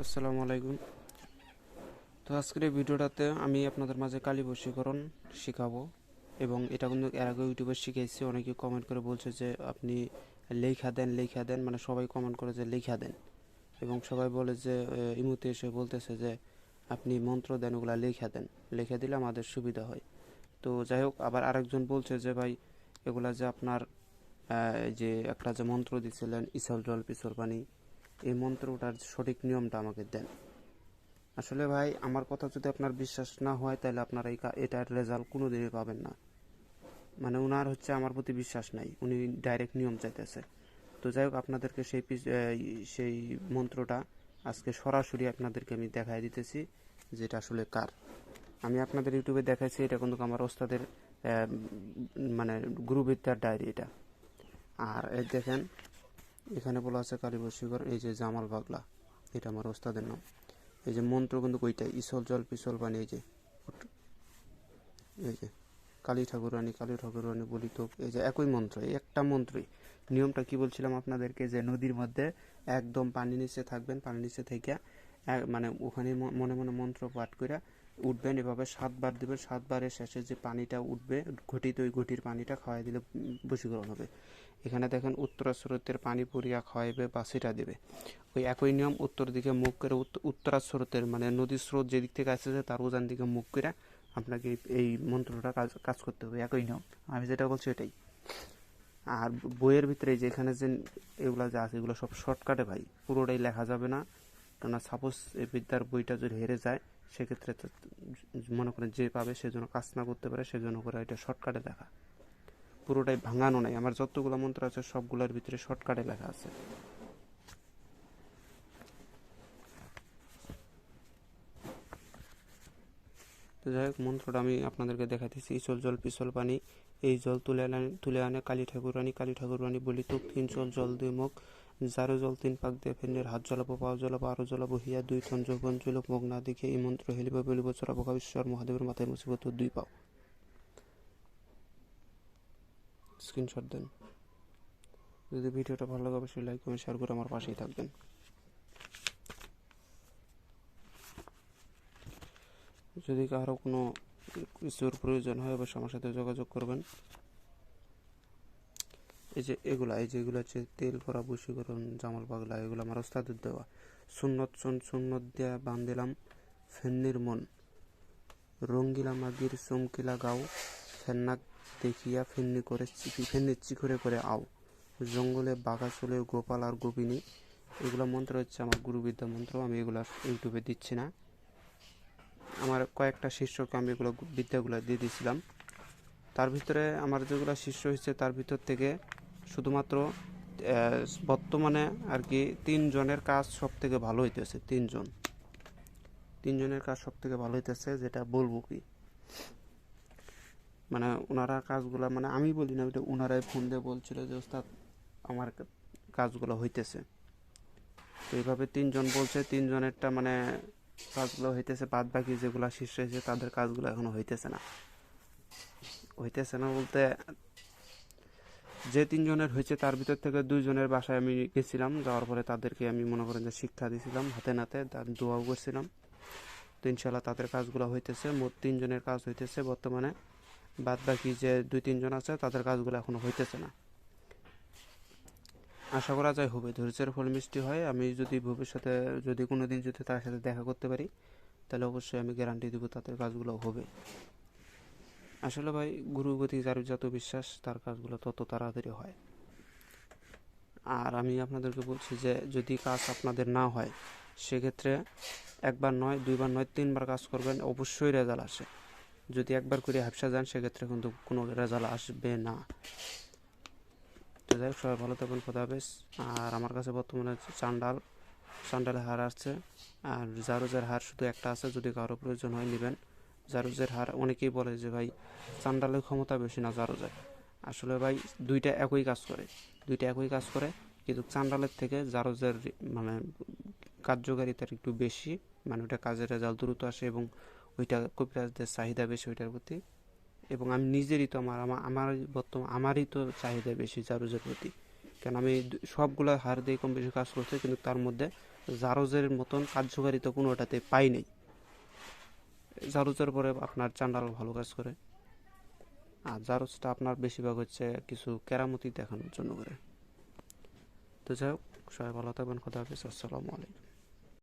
আসসালামু আলাইকুম। তো আজকের এই ভিডিওটাতে আমি আপনাদের মাঝে কালী বশীকরণ শেখাবো, এবং এটা কিন্তু এর আগে ইউটিউবে শিখেছি। অনেকে কমেন্ট করে বলছে যে আপনি লেখা দেন, মানে সবাই কমেন্ট করে যে লেখা দেন, এবং সবাই বলে যে ইমুতে এসে বলতেছে যে আপনি মন্ত্র দেন, ওগুলা লেখা দেন, লেখা দিলে আমাদের সুবিধা হয়। তো যাই হোক, আবার আরেকজন বলছে যে ভাই এগুলা যে আপনার যে একটা যে মন্ত্র দিছিলেন ইসল জল পিছল পানি, এই মন্ত্রটার সঠিক নিয়মটা আমাকে দেন। আসলে ভাই, আমার কথা যদি আপনার বিশ্বাস না হয় তাহলে আপনার এটার রেজাল্ট কোনো দিনই পাবেন না। মানে ওনার হচ্ছে আমার প্রতি বিশ্বাস নাই, উনি ডাইরেক্ট নিয়ম চাইতেছে। তো যাই হোক, আপনাদেরকে সেই মন্ত্রটা আজকে সরাসরি আপনাদেরকে আমি দেখাই দিতেছি যেটা আসলে কার। আমি আপনাদের ইউটিউবে দেখাইছি, এটা কিন্তু আমার ওস্তাদের মানে গুরুবিদ্যার ডায়েরি এটা। আর এই দেখেন, এখানে বলা আছে কালী বশীকরণ, এই যে জামাল পাগলা, এটা আমার ওস্তাদের নাম। এই যে মন্ত্র কিন্তু কইটাই ইসল জল পিছল পানি, এই যে কালী ঠাকুরানী বলি তো, এই যে একই মন্ত্র, এই একটা মন্ত্রই। নিয়মটা কি বলছিলাম আপনাদেরকে, যে নদীর মধ্যে একদম পানি নিচে থাকবেন, পানি নিচে থেকে মানে ওখানে মনে মনে মন্ত্র পাঠ করে উঠবেন, এভাবে 7 বার দিবেন। 7 বারের শেষে যে পানিটা উঠবে ঘটিতে, ওই ঘটির পানিটা খাওয়াই দিলে বশীকরণ হবে। এখানে দেখেন উত্তরা স্রোতের পানি পরিয়া খাওয়াইবে বা সেটা দেবে। ওই একই নিয়ম, উত্তর দিকে মুখ করে, উত্তরা স্রোতের মানে নদীর স্রোত যেদিক থেকে আসতেছে তার উজান দিকে মুখ করে আপনাকে এই মন্ত্রটা কাজ করতে হবে, একই নিয়ম। আমি যেটা বলছি এটাই। আর বইয়ের ভিতরে যেখানে যে এগুলো যা আছে, এগুলো সব শর্টকাটে ভাই, পুরোটাই লেখা যাবে না। কেননা সাপোজ এই বিদ্যার বইটা যদি হেরে যায়, সেক্ষেত্রে মনে করেন যে পাবে সেজন্য কাজ না করতে পারে, সেজন্য করে এটা শর্টকাটে লেখা, পুরোটাই ভাঙানো নাই। আমার যতগুলো মন্ত্র আছে সবগুলোর ভিতরে শর্টকাটে লেখা আছে। তো যাই হোক, মন্ত্রটা আমি আপনাদেরকে দেখাতেছি। ইসল জল পিছল পানি, এই জল তুলে আনে কালী ঠাকুরানী বলি তো, 3 চল জল 2 মুখ, যারো জল 3 পাক দিয়ে ফেন্নের হাত জ্বলাবো, পাও জ্বলাবো, আরো জ্বলাবো হিয়া 2 থন যৌবন চুলক, মুখ না দেখে এই মন্ত্র হেলিব বলিব, চড়াবো কাবেশ্বর মহাদেবের মাথায় মুসিবত 2 পাও। স্ক্রিনশট দেন। যদি ভিডিওটা ভালো লাগে অবশ্যই লাইক কমেন্ট শেয়ার করে আমার পাশেই থাকবেন। যদি কারো কোনো কিছুর প্রয়োজন হয় অবশ্যই আমার সাথে যোগাযোগ করবেন। এই যে এগুলো হচ্ছে তেল করা বশীকরণ জামাল পাগলা, এগুলো আমার ওস্তাদের দেওয়া। সুন্নত দিয়া বান্ধিলাম ফেন্নির মন, রঙ্গিলা মাগির চমকিলা গাও, ফেন্নাক দেখিয়া ফেন্নির চিখরে করে আও, জঙ্গলে বাঘা চলে গোপাল আর গোপিনী। এগুলো মন্ত্র হচ্ছে আমার গুরুবিদ্যা মন্ত্র। আমি এগুলো ইউটিউবে দিচ্ছি না, আমার কয়েকটা শিষ্যকে আমি এগুলো বিদ্যাগুলো দিয়ে দিয়েছিলাম। তার ভিতরে আমার যেগুলো শিষ্য হয়েছে তার ভিতর থেকে শুধুমাত্র বর্তমানে আর কি 3 জনের কাজ সব থেকে ভালো হইতেছে। 3জনের কাজ সব থেকে ভালো হইতেছে, যেটা বলবো কি, মানে ওনারা কাজগুলো, মানে আমি বলি না, ওইটা ওনারাই ফোন দিয়ে বলছিল যে ওস্তাদ আমার কাজগুলো হইতেছে। তো এইভাবে 3জন বলছে, 3জনেরটা মানে কাজগুলো হইতেছে, বাদ বাকি যেগুলো শিষ্য হয়েছে তাদের কাজগুলো এখনো হইতেছে না বলতে, যে 3জনের হয়েছে তার ভিতর থেকে 2জনের বাসায় আমি গেছিলাম, যাওয়ার পরে তাদেরকে আমি মনে করেন যে শিক্ষা দিয়েছিলাম হাতে নাতে, তার দোয়াও করছিলাম। তো ইনশাল্লাহ তাদের কাজগুলো হইতেছে, মোট 3জনের কাজ হইতেছে বর্তমানে। বাদ বাকি যে 2-3জন আছে তাদের কাজগুলো এখনো হইতেছে না। আশা করা যায় হবে, ধৈর্যের ফল মিষ্টি হয়। আমি যদি ভবিষ্যতে যদি কোনো দিন যদি তার সাথে দেখা করতে পারি, তাহলে অবশ্যই আমি গ্যারান্টি দেবো তাদের কাজগুলো হবে। আসলে ভাই, গুরুর প্রতি যার যত বিশ্বাস তার কাজগুলো তত তাড়াতাড়ি হয়। আর আমি আপনাদেরকে বলছি যে যদি কাজ আপনাদের না হয়, সেক্ষেত্রে 1বার নয়, 2বার নয়, 3বার কাজ করবেন, অবশ্যই রেজাল্ট আসে। যদি একবার করে হাফসা যান, সেক্ষেত্রে কিন্তু কোনো রেজাল্ট আসবে না। তো যাই হোক, সবাই ভালো থাকবেন, খোদা হাফেজ। আর আমার কাছে বর্তমানে চান্ডালের হার আসছে, আর জারুজের হার শুধু একটা আছে, যদি কারো প্রয়োজন হয় নেবেন। জারুজের হার অনেকেই বলে যে ভাই চান্ডালের ক্ষমতা বেশি না জারুজের। আসলে ভাই দুইটা একই কাজ করে, কিন্তু চান্ডালের থেকে জারুজের মানে কার্যকারিতার একটু বেশি, মানে ওইটা কাজের রেজাল্ট দ্রুত আসে, এবং ওইটা কবিরাজদের চাহিদা বেশি ওইটার প্রতি। এবং আমি নিজেরই তো আমারই তো চাহিদা বেশি জারুজের প্রতি, কেন আমি সবগুলো হার দিয়ে কম বেশি কাজ করছি, কিন্তু তার মধ্যে জারোজের মতন কার্যকারিতা কোনোটাতে পাই নাই। জারোজের পরে আপনার চান্ডাল ভালো কাজ করে, আর জারোজটা আপনার বেশিরভাগ হচ্ছে কিছু কেরামতি দেখানোর জন্য করে। তো যাই হোক, সবাই ভালো থাকবেন, খোদা হাফেজ, আসসালামু আলাইকুম।